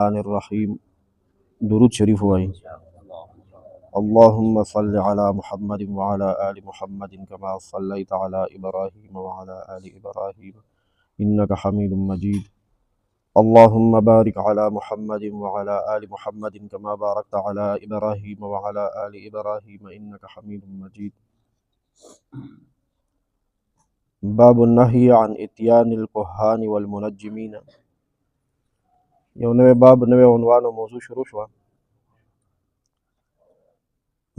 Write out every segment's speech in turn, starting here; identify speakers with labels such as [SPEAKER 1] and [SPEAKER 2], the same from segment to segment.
[SPEAKER 1] الرحمن الرحيم. درود شريف واي. اللهم صل على محمد وعلى آل محمد كما صليت على إبراهيم وعلى آل إبراهيم إنك حميد مجيد. اللهم بارك على محمد وعلى آل محمد كما باركت على إبراهيم وعلى آل إبراهيم إنك حميد مجيد. باب النهي عن اتيان الكهان والمنجمين. یو نوی باب نوی عنوان او موضوع شروع شوه.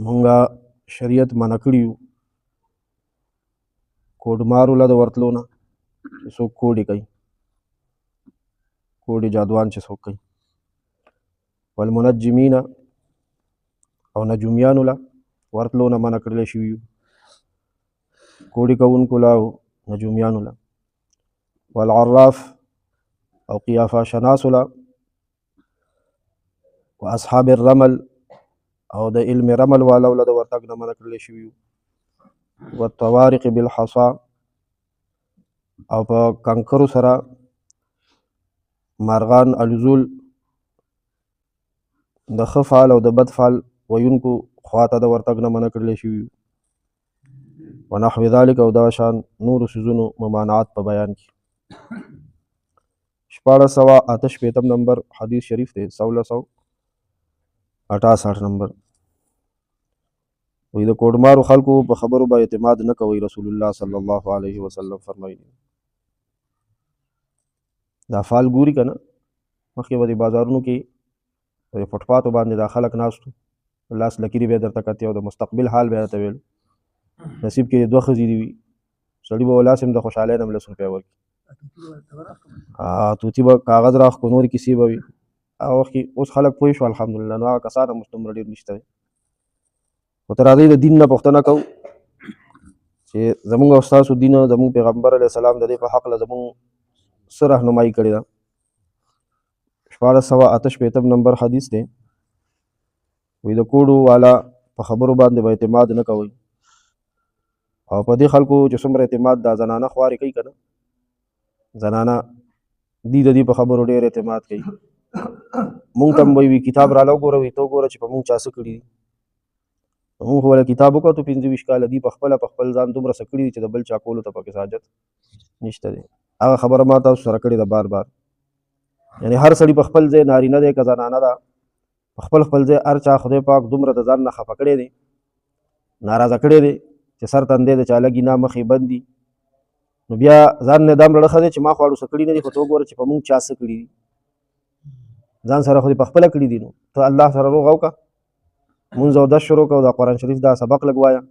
[SPEAKER 1] مونږه شریعت منع کړي یو کوډمارو له د ورتلو نه چې څوک کوډې کوي، کوډې جادوان چې څوک کوي. والمنجمین او نجومیانو له ورتلو نه منع کړلی شوي یو، کوډې کوونکو له او نجومیانو له. والعراف او قیافه شناسو له. واصحاب الرمل او د علم رمل والو له د ورتګ نه منع کړلی شوي یو. والطوارق بالحصا او په کنکرو سره مارغان الوزول د ښه فعل او د بد فعل ویونکو خواته د ورتګ نه منع کړلی شوي یو. ونحو ذلک او دا شان نورو څیزونو ممانعات په بیان کې. 1468 نمبر حدیث شریف دی، 1668 نمبر. وی د کوډمارو خلکو په خبرو به اعتماد نه کوي. رسول الله صلی الله علیه وسلم فرمایي دا فال ګوري که نه، مخکې به د بازارونو کې د فټپاتو باندې دا خلک ناستو، لاس لکیرې به یې درته کتې او د مستقبل حال به یې درته ویل. نصیب کې 2 ښځې دي وي، سړي به لاس هم د خوشحالۍ نه 100 روپۍ ورکړي، توتي به کاغذ راخکو، نورې کیسې به وي. هغه وخت کې اوس خلک پوه شو الحمدلله، نو هغه کسان هم اوس دومره ډېر نشته دی. خو تر راځئ د دین نه پوښتنه کوو چې زمونږ او ستاسو دین، زمونږ پیغمبر علیه السلام د دې په هکله زمونږ څه رهنمایي کړې ده. 1468 نمبر حدیث دی. وی د کوډو والا په خبرو باندې به اعتماد نه کوئ، او په دې خلکو چې څومره اعتماد دا زنانه خوارې کوي که نه، زنانه دي د دې په خبرو ډېر اعتماد کوي. مونږ ته هم وی کتاب راله وګوره، وی ته وګوره چې په مونږ چا څه کړي دي. مونږ خو وله کتاب وکتو 25 کاله، دي په خپله په خپل ځان دومره څه کړي دي چې د بل چا کولو ته پکې حاجت نشته دی. هغه خبره ما تاسو سره کړې ده بار بار، یعنی هر سړي په خپل ځای، نارینه دی که زنانه ده، په خپل خپل ځای هر چا خدای پاک دومره د ځان نه خفه کړی دی، ناراضه کړی دی چې سر تندی د چا لګي نه، مخې بند دي. نو بیا ځان نه دا مړه ښه دی چې ما خو اړو څه کړي نه دي، خو ته وګوره چې په مونږ چا څه کړي دي. ځان سره خو دې په خپله کړي دي. نو ته الله سره روغ وکړه، مونځ او دس شروع کوه، د قرآن شریف دا سبق لږ وایه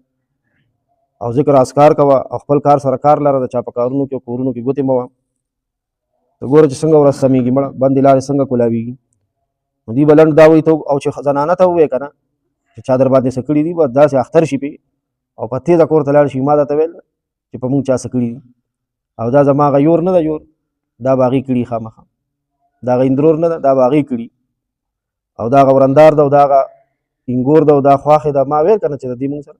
[SPEAKER 1] او ذکر اذکار کوه، او خپل کار سره کار لره، د چا په کارونو کې او کورونو کې ګوتې مه وه. ته ګوره چې څنګه ورځ سمېږي، مړه بندې لارې څنګه کولاویږي. نو دوی به لنډ دا وایي ته، او چې زنانه ته ووایې که نه چې چا در باندې څه کړي دي، بس داسې اختر شي پې او په تېزه کور ته لاړ شي. ما درته ویل چې په مونږ چا څه کړي دي، او دا زما هغه یور نه ده، یور دا به هغې کړي خامخا، دا هغه اندرور نه ده، دا به هغې کړي، او دا هغه ورندار ده، او دا هغه انګور ده، او دا خواښې ده. ما ویل که نه چې د دې مونږ سره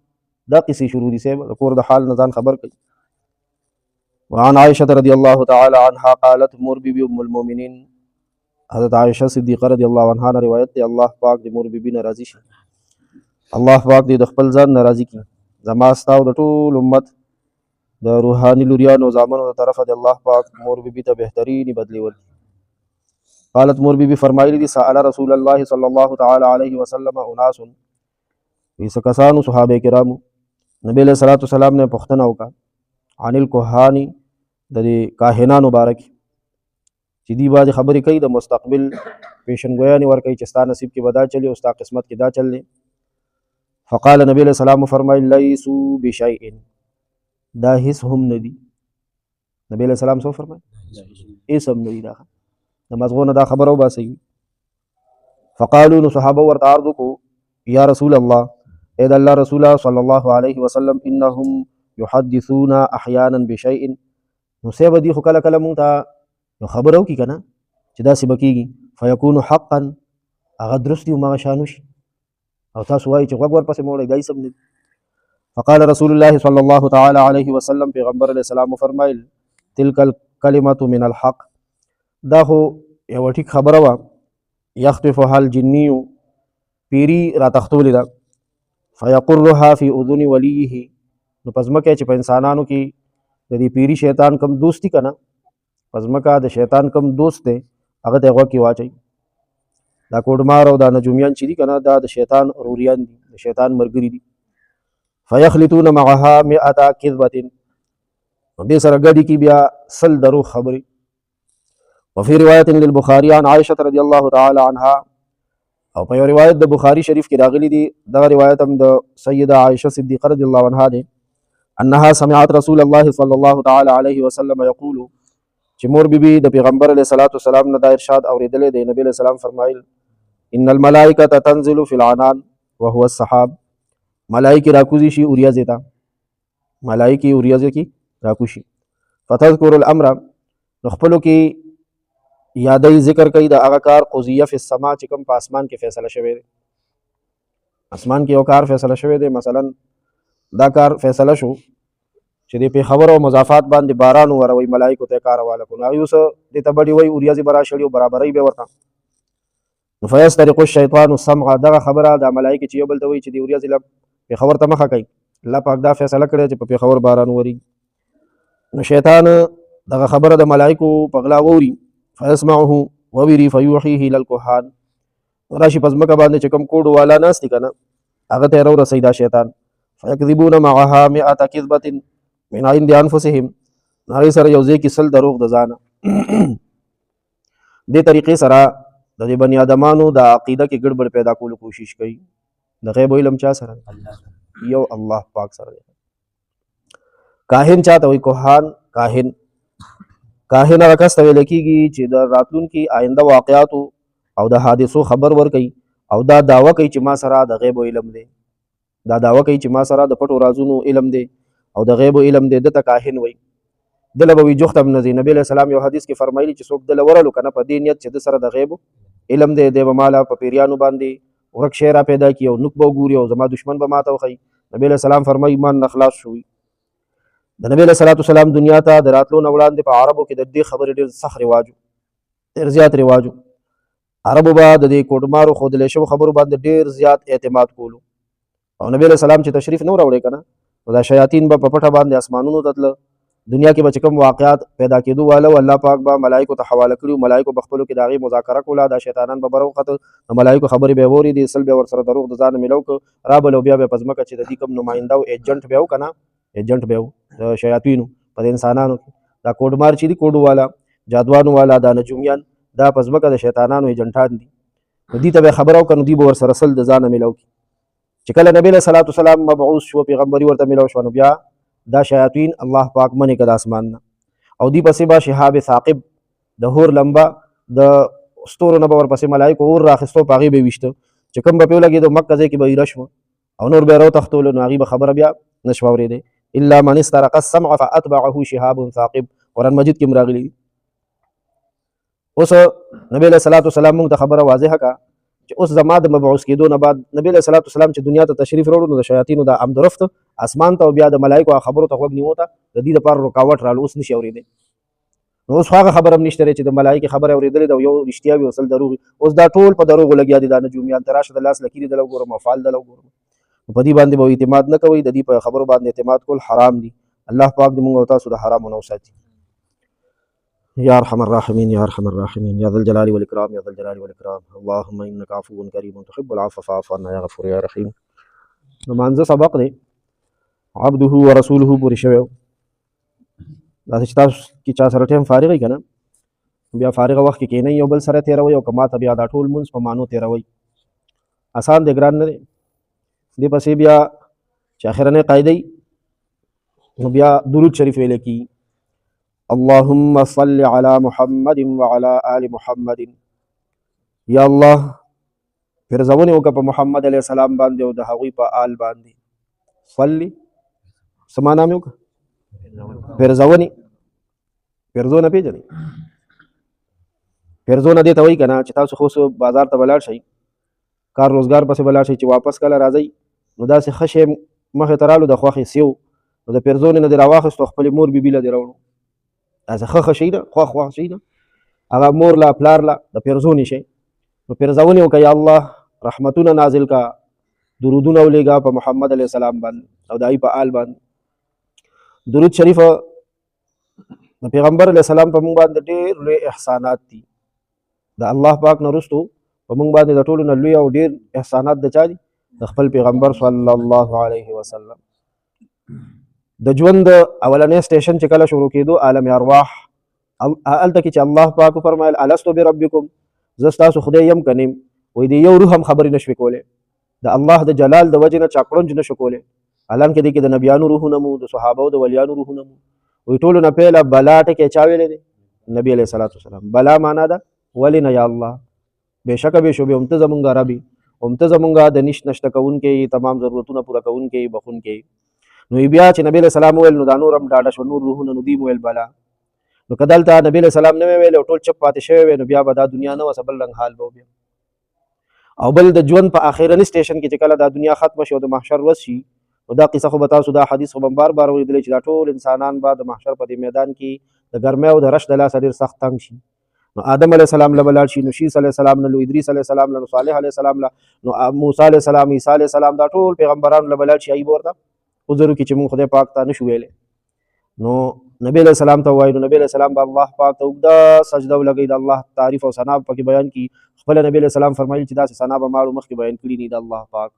[SPEAKER 1] دا قصې شروع دي صاحب، د کور د حال نه ځان خبر کوي. وعن عائشة رضی الله تعالی عنها قالت، مور بی بی ام المؤمنین حضرت عائشہ صدیقہ رضی اللہ عنها نے روایت دی، الله پاک د مور بی بی نه راضي شي، الله پاک دې د خپل ځان نه راضي کړي. زما ستا او د ټول امت د روحاني لوریانو زامنو د طرفه د الله پاک مور بی بی ته بهترینې بدلې ورکړي. قالت مور بی بی فرمایلی دي، سأل رسول الله صلی الله تعالی علیه وسلم اناس، څه کسانو صحابه کرامو نبی علیہ الصلوۃ والسلام نے پوښتنه وکړه عن الکهان، د دې کاهنانو باره کې چې دوی بعضې خبرې کوي، د مستقبل پیشنګویانې ورکوي چې ستا نصیب کې به دا چلي او ستا قسمت کې دا چل دی. فقال نبی علیہ السلام فرمایل لیسوا بشیء، دا هیڅ هم نه دي. نبی علیہ السلام څه فرمایل؟ هیڅ هم نه دي. دا د مغزو نه دا خبره وباسئ. فقالو، نو صحابه ورته عرض وکړو، یا رسول الله، اے د الله رسوله صلی الله علیه وسلم، انهم یحدثون احیانا بشیء، نو صاحب دي خو کله کله مونږ ته یو خبره وکړي که نه چې داسې به کېږي، فیکون حقا، هغه درست دي هماغه شانو شي، او تاسو وایي چې غوږ ورپسې مه وړئ، دا هېڅ هم نه دي. فقال رسول الله صلی الله تعالی علیه وسلم، پیغمبر علیه السلام وفرمایل، تلک الکلمة من الحق، دا خو یوه ټیک خبره وه یخطفها الجنی پیری را تختولی دا فیقرها فی اذن ولیه نو پزمکه چې په انسانانو کې د دې پیری شیطان کم دوستی کنه پزمکه د شیطان کم دوست دی هغه ته غوږ کې واچي دا کوډمار او دا نجومیان چې دي کنه دا د شیطان روریان دي د شیطان مرګري دي فیخلطون معها 100 کذبه دې سره ګډي کې بیا سل درو خبري وفي روایت للبخاري عن عائشه رضی الله تعالی عنها او په روایت د بخاری شریف کې راغلي دي دا روایت هم د سیده عائشه صدیقه رضی الله عنها ده انها سمعت رسول الله صلی الله تعالی علیه وسلم یقول چې مور بیبي د پیغمبر علیه الصلاۃ والسلام نه دا ارشاد اوریدلې دی نبی علیه السلام فرمایل ان الملائکه تنزل فی العنان وهو السحاب ملائکه راکوزی شي اوریازه تا ملائکه اوریازه کی راکوشي فتذكر الامر نخپلو کې یادای ذکر کوي د هغه کار قضیه فی السما چې کوم په اسمان کې فیصله شوی دی اسمان کې یو کار فیصله شوی دی مثلا دا کار فیصله شو چې د پیښور او مضافات باندې باران وروي ملائکه ته کار حواله کوي هغه اوس د تبړی وای اوریازي برا شړیو برابرۍ به ورته فیسترق الشیطان السمع دغه خبره د ملائکه چې یو بل ته وای چې د اوریازي لب پیښور ته مخه کوي الله پاک دا فیصله کړی چې په پیښور باران وری نو شیطان دغه خبره د ملائکه په غلا ووري فيسمعه وبري فيوحيه الى الكهان راشي پزمکه باندې چې کوم کوډ والا ناس دي کنه هغه ته ورو رسیدا شیطان فيكذبون معها 100 كذبه من عند انفسهم هغه سره یو ځای کې سل دروغ د ځانه دې طریقې سره د بنی آدمانو د عقیده کې ګډوډ پیدا کولو کوشش کوي د غیب علم چا سره یو الله پاک سره کاهن چاته وي کوهان کاهن هغه کس ته ویل کېږي چې د راتلونکي آینده واقعاتو او د حادثو خبر ورکوي او دا دعوه کوي چې ما سره د غیب علم دی دا دعوه کوي چې ما سره د پټو رازونو علم دی او د غیب علم دی دته کاهن وي دله به وي جوخت هم نه ځي نبی علیه السلام یو حدیث کې فرمایلي چې څوک دله ورلو که نه په دې نیت چې د سره د غیب علم دی دی به ماله په پیریانو باندې ورک شی را پیدا کړي او نوک به وګوري او زما دشمن به ماته وښیي نبی علیه السلام فرمایي ایمان نه خلاص شوي د نبی علیه الصلاۃ والسلام دنیا ته د راتلو نه وړاندې په عربو کې د دې خبرې ډېر سخت رواجو ډېر زیات رواجو عربو به د دې کوډمارو ښودلی شوو خبرو باندې ډېر زیات اعتماد کولو او نبی علیه السلام چې تشریف نه راوړی که نه نو دا شیاطین به په پټه باندې اسمانونو ته تله دنیا کې به چې کوم واقعات پیدا کېدو واله و الله پاک به ملایکو ته حواله کړي ملایکو به خپلو کې د هغې مذاکره کوله دا شیطانان به بره وخته د ملایکو خبرې به یې واورېدې سل به ورسره دروغ د ځانه میلو کړه رابل او بیا به یې په ځمکه چې د دې کوم نماینده او ایجنټ به یې و که نه ایجنټ به یې و د شیاطینو په انسانانو کې دا کوډمار چې دي کوډو والا جادوانو والا دا نجومیان دا په ځمکه د شیطانانو ایجنټان دي نو دې ته به یې خبره وکړه نو دوی به ورسره سل د ځانه میلو کړي چې کله نبی علیه صلات وسلام مبعوث شو پیغمبري ورته میلو شوه نو بیا دا شیاطین الله پاک منې کړه د اسمان نه او دوی پسې به شهاب ثاقب د هور لمبه د ستورو نه به ورپسې ملایکو اور راخیستو په هغې به یې ویشته چې کوم به پې ولګېدو مکه ځای کې به ایره شوه او نور به یې راوتښتولو نو هغې به خبره بیا نه شوه اورېدی الا من استرق السمع فاتبعه شهاب ثاقب قرآن مجید کې هم راغلي اوس نبی علیه صلات وسلام موږ ته خبره واضحه کړه چې اوس زما د مبعوث کېدو نه بعد نبی علیه صلات وسلام چې دنیا ته تشریف راوړو نو د شیاطینو د امدرفت اسمان ته او بیا د ملایکو خبرو ته غوږ نیو ته د دې دپاره رکاوټ رالو اوس نشي اورېدی نو اوس خو هغه خبره هم نشته چې د ملایکې خبره اورېدلې ده یو رښتیا وي او سل دروغ اوس دا ټول په دروغو لګیا دي دا نجومیان ته راشه د لاس لکیرې دله وګورم او فال دله وګورم په دې باندې به اعتماد نه کوئ د دې په خبرو باندې اعتماد کول حرام دي الله پاک دې موږ او تاسو د حرامو نه وساتي یا ارحم الراحمین یا ارحم الراحمین یا ذا الجلال والاکرام یا ذا الجلال والاکرام اللهم انک عفو کریم تحب العفو فاعف عنا یا غفور یا رحیم نمانځه سبق دی عبده ورسوله پورې شوی داسې چې تاسو کې چا سره ټایم فارغ وي که نه بیا فارغه وخت کې کښېنئ یو بل سره تېروئ او که ما ته بیا دا ټول لمونځ په معنو تېروئ اسان دی ګران نه دی دې پسې بیا چې اخرنۍ قاعده نو بیا درود شریف ویلی کېږي اللهم صل على محمد وعلى آل محمد یا الله پرزونې وکړه په محمد علیه السلام باندې او د هغوی په آل باندې صلي څه معنا مې وکړه پرزونې پرزونه پېژنئ پرزونه دې ته وایي که نه چې تاسو خو بازار ته به لاړ شئ کار روزګار پسې به لاړ شئ چې واپس کله راځئ نو داسې ښه شی مخې ته رالو د خوښې سیو نو د پرزونې نه دې راواخېستو خپلې مور بیبي له دې راوړو داسې ښه شی ده خوښ شی ده هغه مور له پلار له د پرزونې شی نو پیرزونی وکړه یا الله رحمتونه نازل کا درودونه ولېږه په محمد علیه السلام باندې او د هغې په آل باندې. درود شریف د پیغمبر علیه السلام په موږ باندې ډېر لوی احسانات دي. د الله پاک نه وروستو په موږ باندې د ټولو نه لوی او ډېر احسانات د چا دي؟ د خپل پیغمبر صلی الله علیه وسلم. د ژوند اولنی سټیشن چې کله شروع کېدو عالم ارواح، هلته کې چې الله پاک وفرمایل الستو بربکم، زه ستاسو خدای یم که نیم؟ وایي د یو روح هم خبرې نشوې کولی، د الله د جلال د وجې نه چا کړنج نشو کولی. حالانکې دې کې د نبیانو روحونه مو، د صحابو د ولیانو روحونه مو. وایي ټولو نه پیله بلا ټکی چا ویلی دی؟ نبي علیه الصلاة والسلام. بلا معنا ده ولې نه یا الله، بېشکه بې شبې هم ته زمونږ رب یې، هم ته زمونږ د نشت نشته کوونکی، تمام ضرورتونه پوره کوونکی، بخونکی. نو بیا چې نبی علیه السلام وویل نو دا نور هم ډاډه شول، نور روحونه نو دوی ویل بلا. نو که دلته نبی علیه السلام نه وی ویل او ټول چپ پاتې شوی وی، نو بیا به دا دنیا نه وه، څه بل رنګ حال به بیا. او بل د ژوند په آخرني سټیشن کې چې کله دا دنیا ختمه شي او د محشر ورځ شي، نو دا قصه خو به تاسو دا حدیث خو به بار بار اورېدلی چې دا ټول انسانان به د محشر په دې میدان کې د ګرمۍ او د رش د لاسه ډېر سخت تنګ شي. نو آدم علیه السلام له به لاړ شي، نو شیس علیه السلام نه، نو ادریس علیه السلام له، نو صالح علیه السلام له، نو موسی علیه السلام، عیسی علیه السلام، دا ټول پیغمبرانو له به لاړ شي. هغوی به ورته عذر وکړي چې مونږ خدای پاک ته نشو ویلی. نو نبی علیه السلام ته ووایي، نو نبی علیه السلام به الله پاک ته اوږده سجده ولګوي، د الله تعریف او ثنا پکې بیان کړي. خپله نبی علیه السلام فرمایي چې داسې ثنا به ماړو مخکې بیان کړي دي د الله پاک.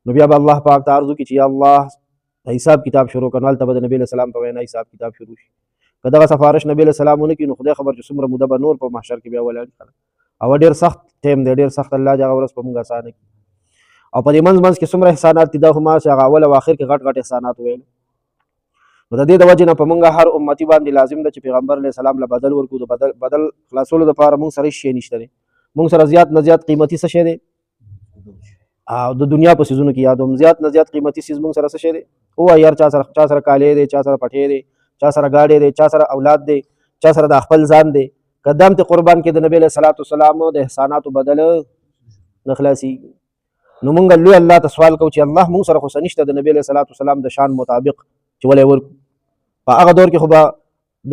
[SPEAKER 1] نو بیا به الله پاک ته عرض وکړي چې یا الله حساب کتاب شروع کړه. نو هلته به د نبی علیه السلام په وینا حساب کتاب شروع شي. که دغه سفارش نبی علیه السلام ونه کړي، نو خدای خبر چې څومره موده به نور په محشر کې بیا ولاړ، او ډېر سخت ټایم دی، ډېر سخت. الله دې هغه ورځ په موږ اسانه کړي. او په دې منځ کې څومره احسانات دي، دا خو ما چې هغه اول او آخر کې غټ غټ احسانات ویل. نو د دې د وجې نه په موږ هر امتي باندې لازم ده چې پیغمبر علیه السلام له بدل ورکړو. د بدل خلاصولو دپاره موږ سره هېڅ شی نشته دی. موږ سره زیات نه زیات قیمتي څه شی دی؟ او د دنیا په څیزونو کې یادوم، زیات نه زیات قیمتي څیز موږ سره څه شی دی؟ ووایي هر چا سره کالی دی، چا سره پټۍ دی، چا سره ګاډی دی، چا سره اولاد دی، چا سره د خپل ځان دی. که دام ته قربان کې د نبی علیه الصلاة والسلام د احساناتو بدل نه خلاصېږي. نو مونږ لوی الله ته سوال کوو چې الله مونږ سره خو څه نشته د نبی علیه الصلاة والسلام د شان مطابق چې ولی ورکړو. په هغه دور کې خو به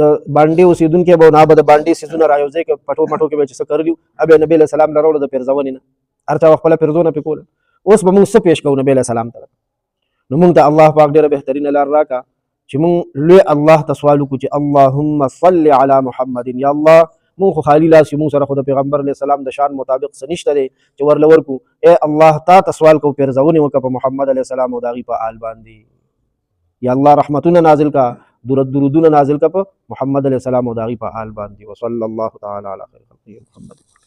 [SPEAKER 1] د بانډې اوسېدونکي به نه به د بانډې څیزونه رایوځای کړه، پټو مټو کې به چې څه کرلي وو، بیا نبي علیه السلام له راوړه د پیرزونې نه، هر چا خپله پیرزونه پرې کوله. اوس به مونږ څه پیش کوو نبي علیه السلام ته؟ نو مونږ ته الله پاک ډېره بهترینه لار راکړه چې مونږ لوی الله ته سوال وکړو چې اللهم صل علی محمد. یا الله مونږ خو خالي لاس یو، مونږ سره خو د پیغمبر علیه السلام د شان مطابق څه نشته دی چې ورله ورکړو. ای الله تا ته سوال کوو پیرزونې وکړه په محمد علیه السلام او د هغې په آل باندې. یا الله رحمتونه نازل کا، درودونه نازل کا په محمد علیه السلام او د هغې په آل باندې. وصلی الله تعالی علی خیر خلقه محمد.